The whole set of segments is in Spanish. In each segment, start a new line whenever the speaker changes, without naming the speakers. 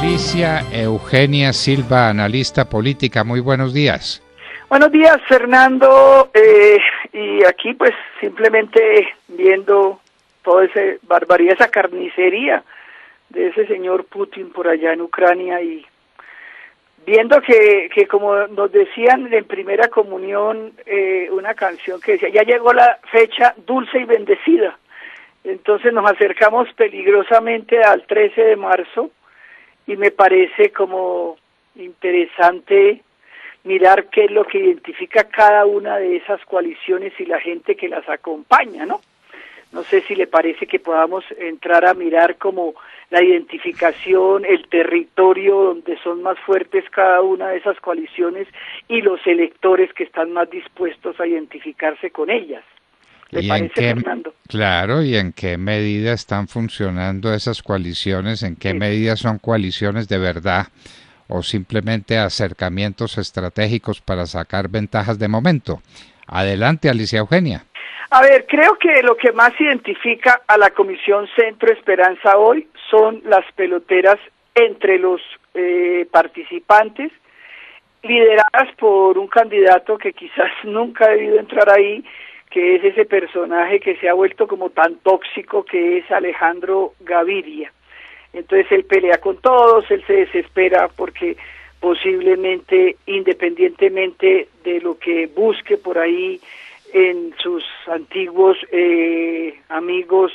Alicia Eugenia Silva, analista política, muy buenos días.
Buenos días, Fernando, y aquí pues simplemente viendo toda esa barbaridad, esa carnicería de ese señor Putin por allá en Ucrania y viendo que como nos decían en primera comunión, una canción que decía, ya llegó la fecha dulce y bendecida. Entonces nos acercamos peligrosamente al 13 de marzo y me parece como interesante mirar qué es lo que identifica cada una de esas coaliciones y la gente que las acompaña, ¿no? No sé si le parece que podamos entrar a mirar como la identificación, el territorio donde son más fuertes cada una de esas coaliciones y los electores que están más dispuestos a identificarse con ellas. ¿Le parece, Fernando?
Claro, ¿y en qué medida están funcionando esas coaliciones? ¿En qué medida son coaliciones de verdad o simplemente acercamientos estratégicos para sacar ventajas de momento? Adelante, Alicia Eugenia.
A ver, creo que lo que más identifica a la Comisión Centro Esperanza hoy son las peloteras entre los participantes, lideradas por un candidato que quizás nunca ha debido entrar ahí, que es ese personaje que se ha vuelto como tan tóxico, que es Alejandro Gaviria. Entonces él pelea con todos, él se desespera porque posiblemente, independientemente de lo que busque por ahí en sus antiguos amigos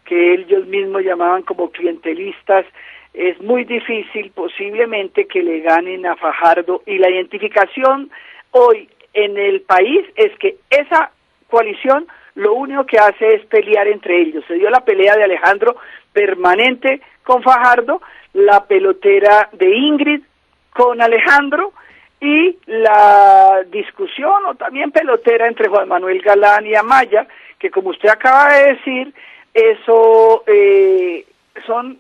que ellos mismos llamaban como clientelistas, es muy difícil posiblemente que le ganen a Fajardo, y la identificación hoy en el país es que esa coalición lo único que hace es pelear entre ellos. Se dio la pelea de Alejandro permanente con Fajardo, la pelotera de Ingrid con Alejandro y la discusión o también pelotera entre Juan Manuel Galán y Amaya, que como usted acaba de decir, eso son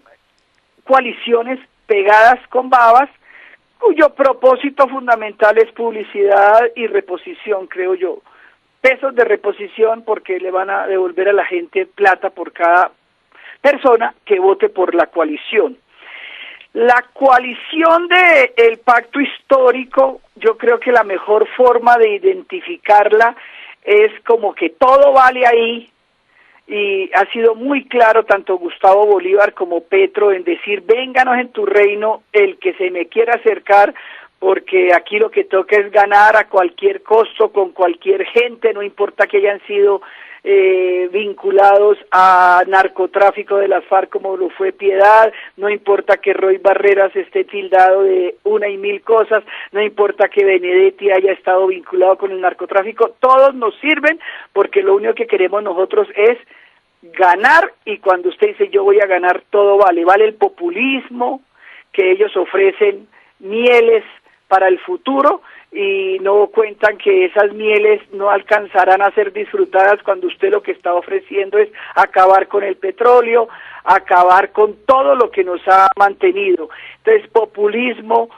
coaliciones pegadas con babas, cuyo propósito fundamental es publicidad y reposición, creo yo. Pesos de reposición porque le van a devolver a la gente plata por cada persona que vote por la coalición. La coalición del pacto histórico, yo creo que la mejor forma de identificarla es como que todo vale ahí, y ha sido muy claro tanto Gustavo Bolívar como Petro en decir, vénganos en tu reino el que se me quiera acercar, porque aquí lo que toca es ganar a cualquier costo, con cualquier gente, no importa que hayan sido vinculados a narcotráfico de las FARC como lo fue Piedad, no importa que Roy Barreras esté tildado de una y mil cosas, no importa que Benedetti haya estado vinculado con el narcotráfico, todos nos sirven porque lo único que queremos nosotros es ganar, y cuando usted dice yo voy a ganar, todo vale, vale el populismo que ellos ofrecen, mieles para el futuro, y no cuentan que esas mieles no alcanzarán a ser disfrutadas cuando usted lo que está ofreciendo es acabar con el petróleo, acabar con todo lo que nos ha mantenido. Entonces, populismo,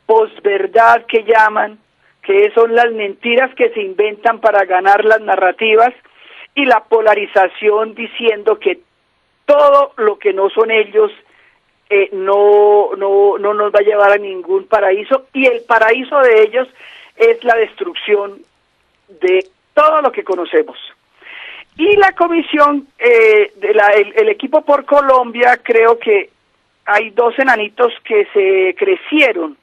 posverdad que llaman, que son las mentiras que se inventan para ganar las narrativas, y la polarización diciendo que todo lo que no son ellos no nos va a llevar a ningún paraíso, y el paraíso de ellos es la destrucción de todo lo que conocemos. Y la comisión, el equipo por Colombia, creo que hay dos enanitos que se crecieron.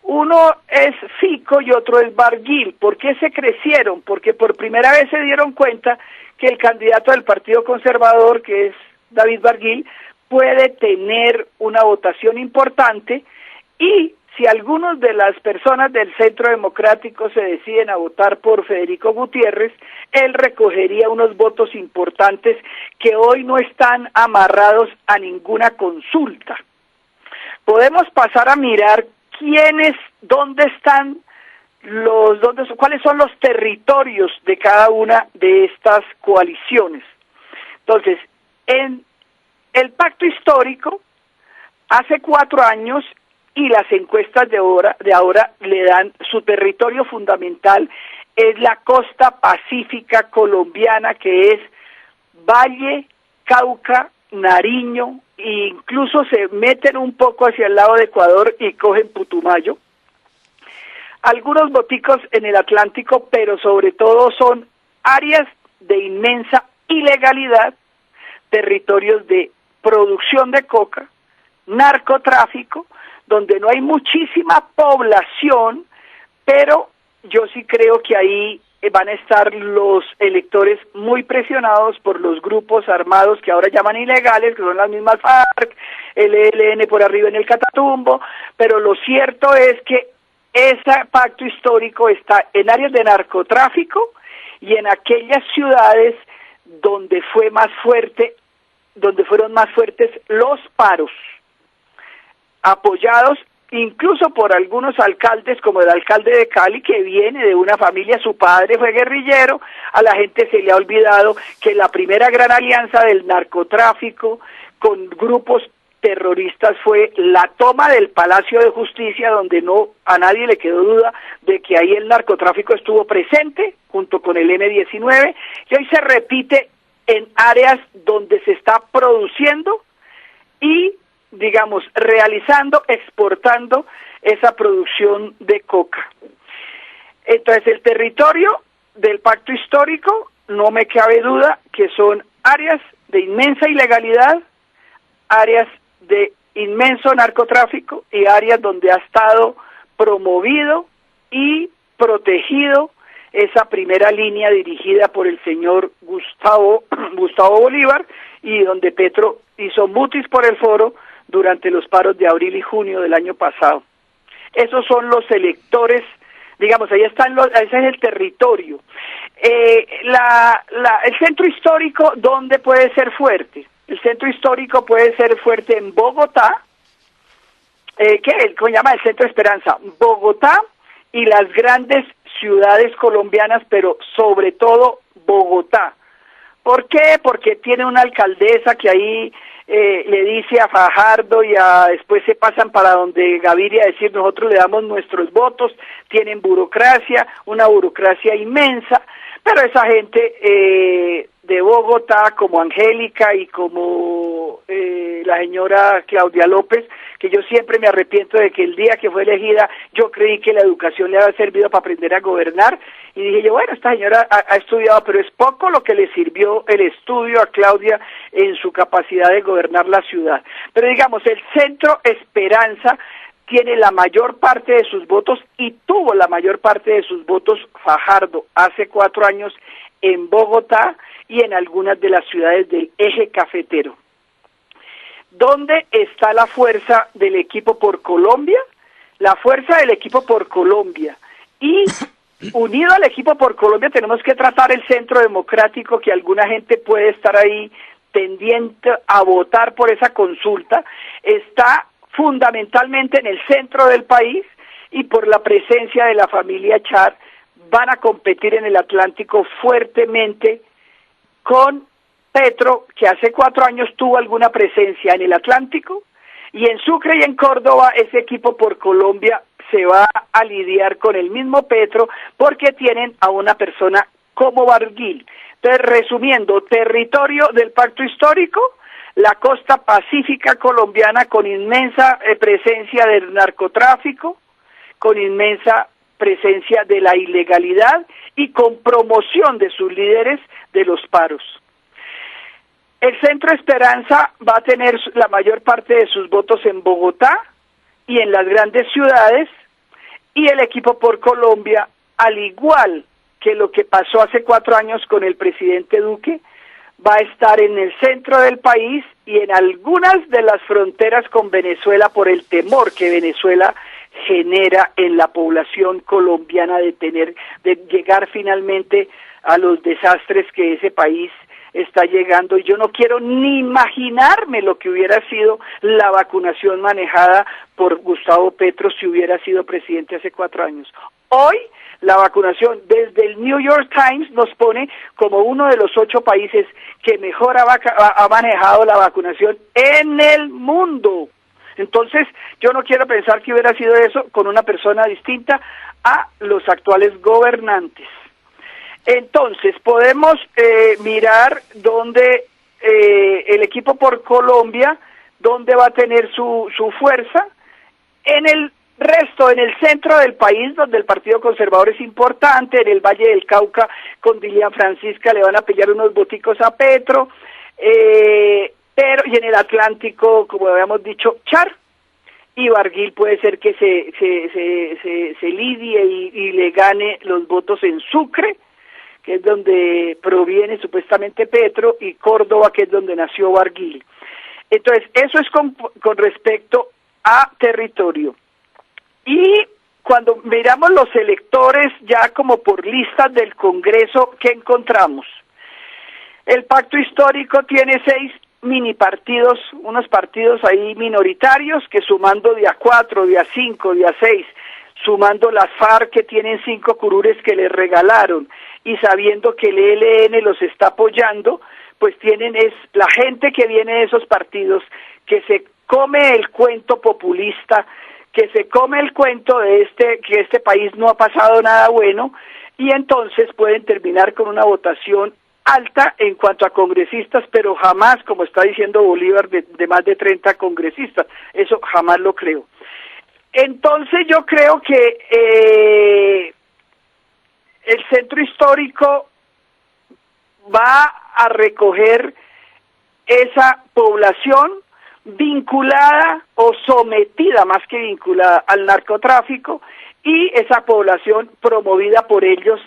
Uno es Fico y otro es Barguil. ¿Por qué se crecieron? Porque por primera vez se dieron cuenta que el candidato del Partido Conservador, que es David Barguil, puede tener una votación importante, y si algunos de las personas del Centro Democrático se deciden a votar por Federico Gutiérrez, él recogería unos votos importantes que hoy no están amarrados a ninguna consulta. Podemos pasar a mirar dónde están cuáles son los territorios de cada una de estas coaliciones. Entonces, en el pacto histórico, hace 4 años, y las encuestas de ahora le dan su territorio fundamental, es la costa pacífica colombiana, que es Valle, Cauca, Nariño, e incluso se meten un poco hacia el lado de Ecuador y cogen Putumayo. Algunos boticos en el Atlántico, pero sobre todo son áreas de inmensa ilegalidad, territorios de producción de coca, narcotráfico, donde no hay muchísima población, pero yo sí creo que ahí van a estar los electores muy presionados por los grupos armados que ahora llaman ilegales, que son las mismas FARC, el ELN por arriba en el Catatumbo, pero lo cierto es que ese pacto histórico está en áreas de narcotráfico y en aquellas ciudades donde fueron más fuertes los paros, apoyados incluso por algunos alcaldes, como el alcalde de Cali, que viene de una familia, su padre fue guerrillero. A la gente se le ha olvidado que la primera gran alianza del narcotráfico con grupos terroristas fue la toma del Palacio de Justicia, donde a nadie le quedó duda de que ahí el narcotráfico estuvo presente, junto con el M-19, y hoy se repite en áreas donde se está produciendo y, digamos, realizando, exportando esa producción de coca. Entonces, el territorio del pacto histórico, no me cabe duda que son áreas de inmensa ilegalidad, áreas de inmenso narcotráfico y áreas donde ha estado promovido y protegido esa primera línea dirigida por el señor Gustavo Bolívar, y donde Petro hizo mutis por el foro durante los paros de abril y junio del año pasado. Esos son los electores, digamos, ahí están ese es el territorio. El centro histórico, ¿dónde puede ser fuerte? El centro histórico puede ser fuerte en Bogotá, ¿cómo se llama? El Centro Esperanza, Bogotá y las grandes ciudades colombianas, pero sobre todo Bogotá. ¿Por qué? Porque tiene una alcaldesa que ahí le dice a Fajardo y después se pasan para donde Gaviria a decir nosotros le damos nuestros votos, tienen burocracia, una burocracia inmensa, pero esa gente de Bogotá, como Angélica y como la señora Claudia López, que yo siempre me arrepiento de que el día que fue elegida yo creí que la educación le había servido para aprender a gobernar, y dije yo, bueno, esta señora ha estudiado, pero es poco lo que le sirvió el estudio a Claudia en su capacidad de gobernar la ciudad. Pero digamos, el Centro Esperanza tiene la mayor parte de sus votos y tuvo la mayor parte de sus votos Fajardo hace 4 años en Bogotá y en algunas de las ciudades del eje cafetero. ¿Dónde está la fuerza del equipo por Colombia? La fuerza del equipo por Colombia. Y unido al equipo por Colombia tenemos que tratar el centro democrático, que alguna gente puede estar ahí tendiente a votar por esa consulta. Está fundamentalmente en el centro del país y por la presencia de la familia Char van a competir en el Atlántico fuertemente con Petro, que hace 4 años tuvo alguna presencia en el Atlántico, y en Sucre y en Córdoba ese equipo por Colombia se va a lidiar con el mismo Petro porque tienen a una persona como Barguil. Entonces, resumiendo, territorio del pacto histórico, la costa pacífica colombiana con inmensa presencia del narcotráfico, con inmensa presencia de la ilegalidad y con promoción de sus líderes de los paros. El Centro Esperanza va a tener la mayor parte de sus votos en Bogotá y en las grandes ciudades, y el equipo por Colombia, al igual que lo que pasó hace 4 años con el presidente Duque, va a estar en el centro del país y en algunas de las fronteras con Venezuela por el temor que Venezuela genera en la población colombiana de llegar finalmente a los desastres que ese país está llegando. Y yo no quiero ni imaginarme lo que hubiera sido la vacunación manejada por Gustavo Petro si hubiera sido presidente hace 4 años. Hoy la vacunación, desde el New York Times, nos pone como uno de los 8 países que mejor ha manejado la vacunación en el mundo. Entonces, yo no quiero pensar que hubiera sido eso con una persona distinta a los actuales gobernantes. Entonces, podemos mirar dónde el equipo por Colombia, donde va a tener su fuerza. En el resto, en el centro del país, donde el Partido Conservador es importante, en el Valle del Cauca, con Dilian Francisca le van a pillar unos voticos a Petro, pero y en el Atlántico, como habíamos dicho, Char, y Barguil puede ser que se lidie y le gane los votos en Sucre, que es donde proviene supuestamente Petro, y Córdoba, que es donde nació Barguil. Entonces, eso es con respecto a territorio. Y cuando miramos los electores ya como por listas del Congreso, ¿qué encontramos? El pacto histórico tiene 6 mini partidos, unos partidos ahí minoritarios que sumando de a 4, de a 5, de a 6, sumando las FARC que tienen 5 curules que les regalaron y sabiendo que el ELN los está apoyando, pues tienen es la gente que viene de esos partidos que se come el cuento populista, que se come el cuento de que este país no ha pasado nada bueno, y entonces pueden terminar con una votación alta en cuanto a congresistas, pero jamás, como está diciendo Bolívar, de más de 30 congresistas. Eso jamás lo creo. Entonces yo creo que el centro histórico va a recoger esa población vinculada o sometida, más que vinculada, al narcotráfico, y esa población promovida por ellos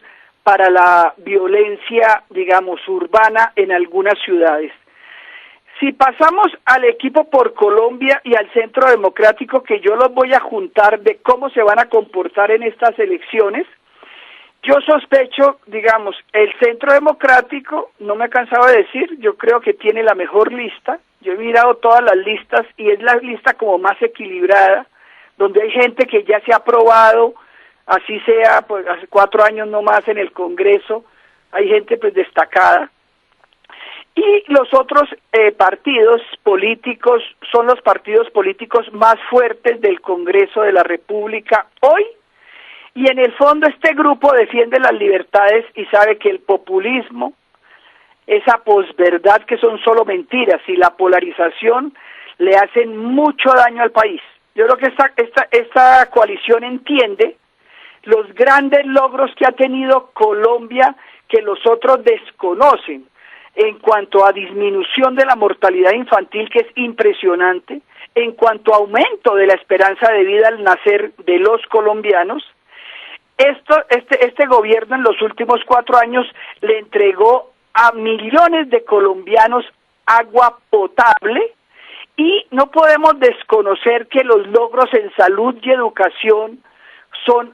para la violencia, digamos, urbana en algunas ciudades. Si pasamos al equipo por Colombia y al Centro Democrático, que yo los voy a juntar de cómo se van a comportar en estas elecciones, yo sospecho, digamos, el Centro Democrático, no me he cansado de decir, yo creo que tiene la mejor lista. Yo he mirado todas las listas y es la lista como más equilibrada, donde hay gente que ya se ha aprobado, así sea, pues hace 4 años no más en el Congreso, hay gente pues destacada. Y los otros partidos políticos son los partidos políticos más fuertes del Congreso de la República hoy, y en el fondo este grupo defiende las libertades y sabe que el populismo, esa posverdad que son solo mentiras y la polarización le hacen mucho daño al país. Yo creo que esta coalición entiende los grandes logros que ha tenido Colombia que los otros desconocen en cuanto a disminución de la mortalidad infantil, que es impresionante, en cuanto a aumento de la esperanza de vida al nacer de los colombianos. Este gobierno en los últimos 4 años le entregó a millones de colombianos agua potable, y no podemos desconocer que los logros en salud y educación son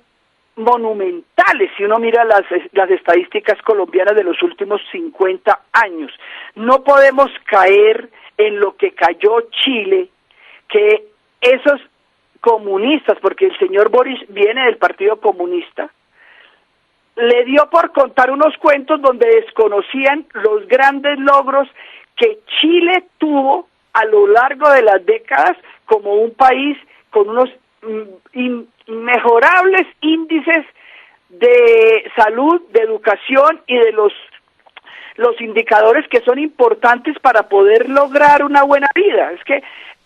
monumentales si uno mira las estadísticas colombianas de los últimos 50 años. No podemos caer en lo que cayó Chile, que esos comunistas, porque el señor Boris viene del Partido Comunista, le dio por contar unos cuentos donde desconocían los grandes logros que Chile tuvo a lo largo de las décadas como un país con unos inmejorables índices de salud, de educación y de los indicadores que son importantes para poder lograr una buena vida. Es que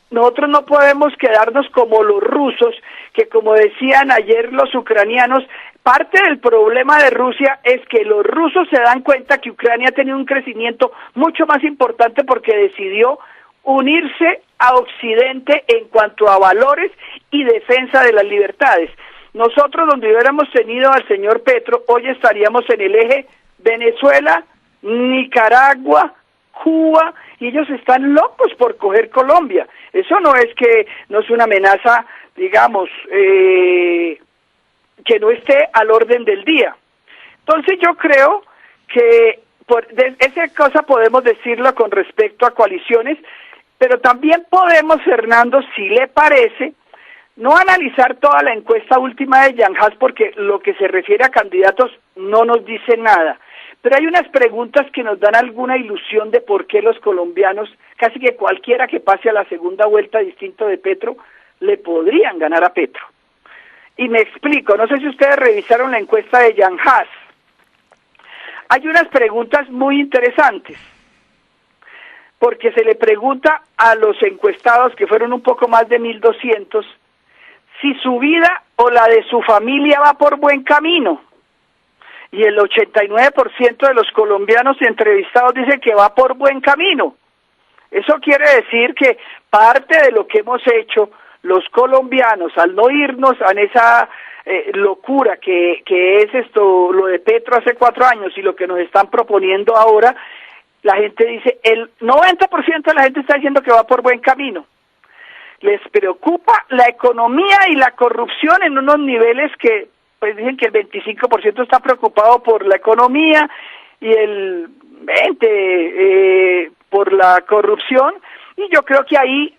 nosotros no podemos quedarnos como los rusos, que como decían ayer los ucranianos, parte del problema de Rusia es que los rusos se dan cuenta que Ucrania ha tenido un crecimiento mucho más importante porque decidió unirse a Occidente en cuanto a valores y defensa de las libertades. Nosotros, donde hubiéramos tenido al señor Petro, hoy estaríamos en el eje Venezuela, Nicaragua, Cuba, y ellos están locos por coger Colombia. Eso no es una amenaza, digamos, que no esté al orden del día. Entonces yo creo que esa cosa podemos decirlo con respecto a coaliciones, pero también podemos, Fernando, si le parece, no analizar toda la encuesta última de Jan Haas, porque lo que se refiere a candidatos no nos dice nada. Pero hay unas preguntas que nos dan alguna ilusión de por qué los colombianos, casi que cualquiera que pase a la segunda vuelta distinto de Petro, le podrían ganar a Petro. Y me explico, no sé si ustedes revisaron la encuesta de Jan Haas. Hay unas preguntas muy interesantes. porque se le pregunta a los encuestados, que fueron un poco más de 1.200, si su vida o la de su familia va por buen camino. Y el 89% de los colombianos entrevistados dicen que va por buen camino. Eso quiere decir que parte de lo que hemos hecho los colombianos, al no irnos a esa locura que es esto, lo de Petro hace 4 años y lo que nos están proponiendo ahora, la gente dice, el 90% de la gente está diciendo que va por buen camino. Les preocupa la economía y la corrupción en unos niveles que, pues dicen que el 25% está preocupado por la economía y el 20% por la corrupción, y yo creo que ahí,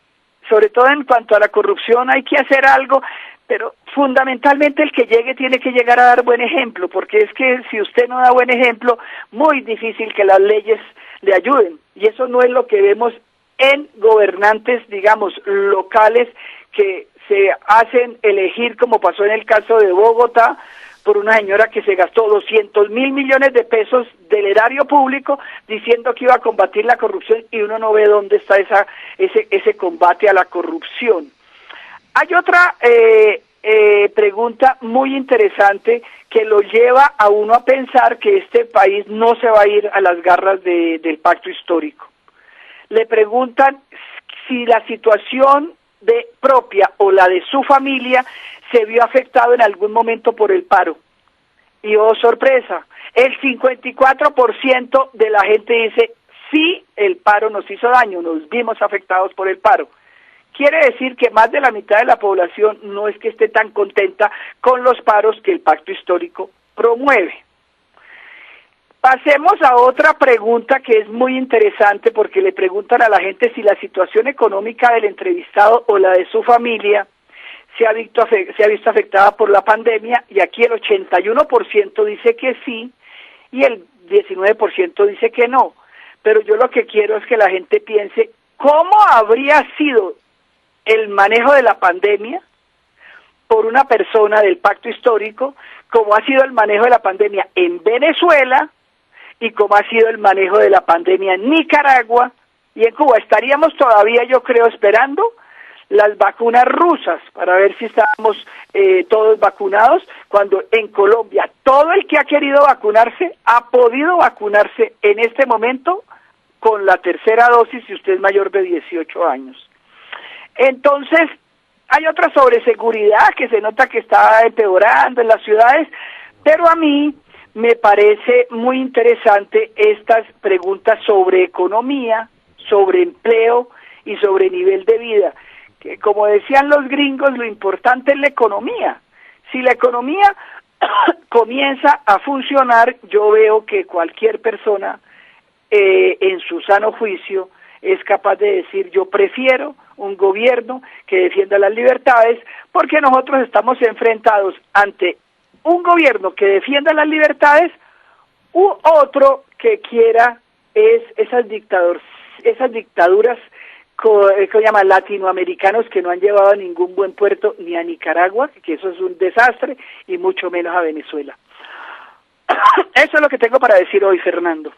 sobre todo en cuanto a la corrupción, hay que hacer algo, pero fundamentalmente el que llegue tiene que llegar a dar buen ejemplo, porque es que si usted no da buen ejemplo, muy difícil que las leyes le ayuden, y eso no es lo que vemos en gobernantes, digamos, locales que se hacen elegir, como pasó en el caso de Bogotá, por una señora que se gastó 200.000 millones de pesos del erario público diciendo que iba a combatir la corrupción, y uno no ve dónde está ese combate a la corrupción. Hay otra pregunta muy interesante que lo lleva a uno a pensar que este país no se va a ir a las garras del pacto histórico. Le preguntan si la situación propia o la de su familia se vio afectado en algún momento por el paro. Y oh sorpresa, el 54% de la gente dice, sí, el paro nos hizo daño, nos vimos afectados por el paro. Quiere decir que más de la mitad de la población no es que esté tan contenta con los paros que el pacto histórico promueve. Pasemos a otra pregunta que es muy interesante, porque le preguntan a la gente si la situación económica del entrevistado o la de su familia se ha visto afectada por la pandemia, y aquí el 81% dice que sí y el 19% dice que no. Pero yo lo que quiero es que la gente piense cómo habría sido el manejo de la pandemia por una persona del pacto histórico, cómo ha sido el manejo de la pandemia en Venezuela y cómo ha sido el manejo de la pandemia en Nicaragua y en Cuba. Estaríamos todavía, yo creo, esperando las vacunas rusas para ver si estábamos todos vacunados, cuando en Colombia todo el que ha querido vacunarse ha podido vacunarse en este momento con la tercera dosis si usted es mayor de 18 años. Entonces, hay otra sobreseguridad que se nota que está empeorando en las ciudades, pero a mí me parece muy interesante estas preguntas sobre economía, sobre empleo y sobre nivel de vida, que como decían los gringos, lo importante es la economía. Si la economía comienza a funcionar, yo veo que cualquier persona en su sano juicio es capaz de decir, yo prefiero un gobierno que defienda las libertades, porque nosotros estamos enfrentados ante un gobierno que defienda las libertades u otro que quiera esas dictaduras que llaman latinoamericanos, que no han llevado a ningún buen puerto, ni a Nicaragua, que eso es un desastre, y mucho menos a Venezuela. Eso es lo que tengo para decir hoy, Fernando.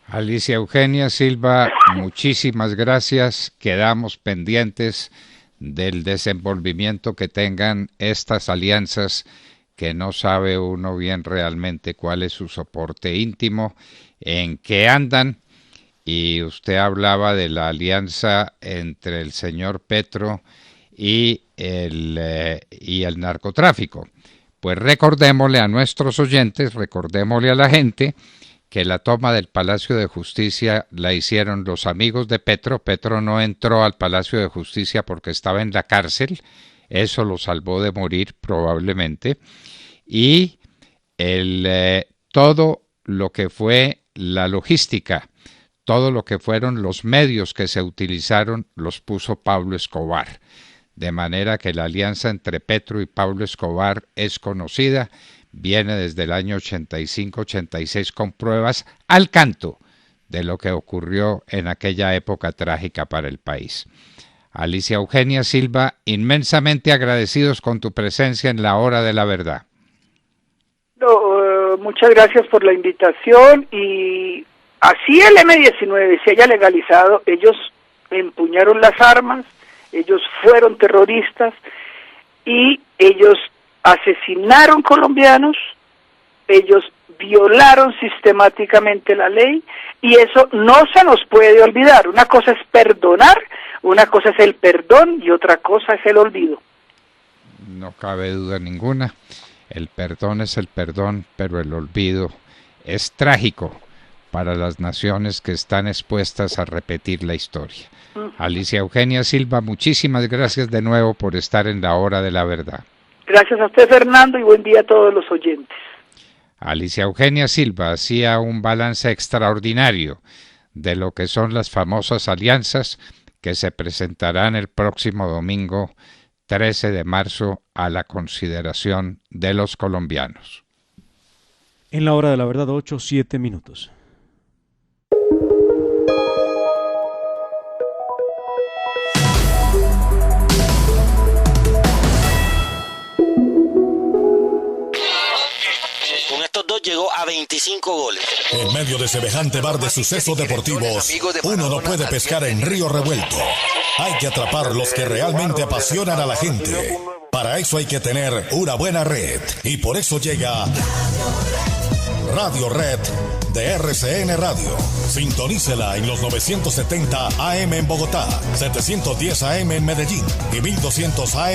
Alicia Eugenia Silva, muchísimas gracias. Quedamos pendientes del desenvolvimiento que tengan estas alianzas, que no sabe uno bien realmente cuál es su soporte íntimo, en qué andan. Y usted hablaba de la alianza entre el señor Petro y el narcotráfico. Pues recordémosle a nuestros oyentes, recordémosle a la gente que la toma del Palacio de Justicia la hicieron los amigos de Petro. Petro no entró al Palacio de Justicia porque estaba en la cárcel, eso lo salvó de morir probablemente, y todo lo que fue la logística, todo lo que fueron los medios que se utilizaron, los puso Pablo Escobar. De manera que la alianza entre Petro y Pablo Escobar es conocida, viene desde el año 85-86 con pruebas al canto de lo que ocurrió en aquella época trágica para el país. Alicia Eugenia Silva, inmensamente agradecidos con tu presencia en la Hora de la Verdad.
Muchas gracias por la invitación y así el M-19 se haya legalizado, ellos empuñaron las armas, ellos fueron terroristas y ellos asesinaron colombianos, ellos violaron sistemáticamente la ley y eso no se nos puede olvidar. Una cosa es perdonar, una cosa es el perdón y otra cosa es el olvido.
No cabe duda ninguna, el perdón es el perdón, pero el olvido es trágico para las naciones que están expuestas a repetir la historia. Alicia Eugenia Silva, muchísimas gracias de nuevo por estar en la hora de la verdad.
Gracias a usted, Fernando, y buen día a todos los oyentes.
Alicia Eugenia Silva hacía un balance extraordinario de lo que son las famosas alianzas que se presentarán el próximo domingo 13 de marzo a la consideración de los colombianos.
En la hora de la verdad, 8:07.
Llegó a 25 goles.
En medio de semejante bar de sucesos deportivos, uno no puede pescar en río revuelto. Hay que atrapar los que realmente apasionan a la gente. Para eso hay que tener una buena red. Y por eso llega Radio Red de RCN Radio. Sintonícela en los 970 AM en Bogotá, 710 AM en Medellín y 1200 AM